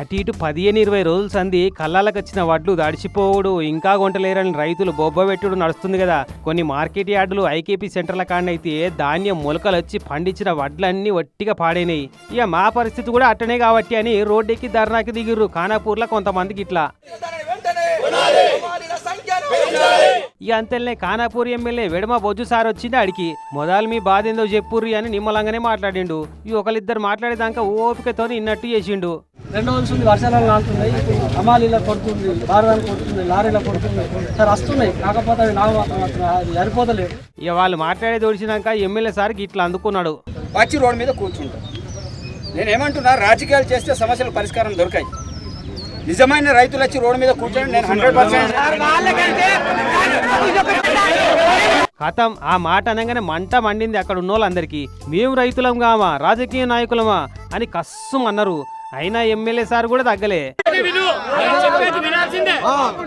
అటు ఇటు 15-20 రోజుల సంది కళ్ళాలకొచ్చిన వడ్లు దడిచిపోవుడు ఇంకా కొంటలేరని రైతులు బొబ్బబెట్టుడు నడుస్తుంది కదా. కొన్ని మార్కెట్ యార్డులు ఐకేపీ సెంటర్ల కాడనైతే ధాన్యం మొలకలు వచ్చి పండించిన వడ్లన్నీ వట్టిగా పాడైనాయి. ఇక మా పరిస్థితి కూడా అట్టనే కాబట్టి అని రోడ్డెక్కి ధర్నాకి దిగిర్రు ఖానాపూర్లో కొంతమందికి ఇట్లా. ఇక అంతేనే ఖానాపూర్ ఎమ్మెల్యే వెడమ బొజ్జు సార్ వచ్చింది ఆడికి. మొదలు మీ బాధ ఏందో చెప్పుర్రి అని నిమ్మలంగానే మాట్లాడిండు. ఈ ఒకరిద్దరు మాట్లాడేదాకా ఓపికతో ఇన్నట్టు చేసిండు. 2 రోజులు ఉంది, వర్షాలు నాలుతున్నాయి, అమాలీలో కొడుతుంది, బారదాలు కొడుతుంది, లారీలో కొడుతుంది సార్ వస్తున్నాయి. కాకపోతే అవి నాకు మాత్రం సరిపోతలేదు. ఇక వాళ్ళు మాట్లాడేది ఒడిచినాక ఎమ్మెల్యే సార్కి ఇట్లా అందుకున్నాడు. వచ్చి రోడ్డు మీద కూర్చుంటాం. నేనేమంటున్నా, రాజకీయాలు చేస్తే సమస్యలు పరిష్కారం దొరకాయి. నిజమైన రైతులు వచ్చి రోడ్డు మీద కూర్చొని నేను 100% కథం ఆ మాట అనగానే మంట మండింది అక్కడ ఉన్న వాళ్ళందరికీ. మేము రైతులం కామా రాజకీయ నాయకులమా అని కస్సం అన్నారు. అయినా ఎమ్మెల్యే సార్ కూడా తగ్గలే.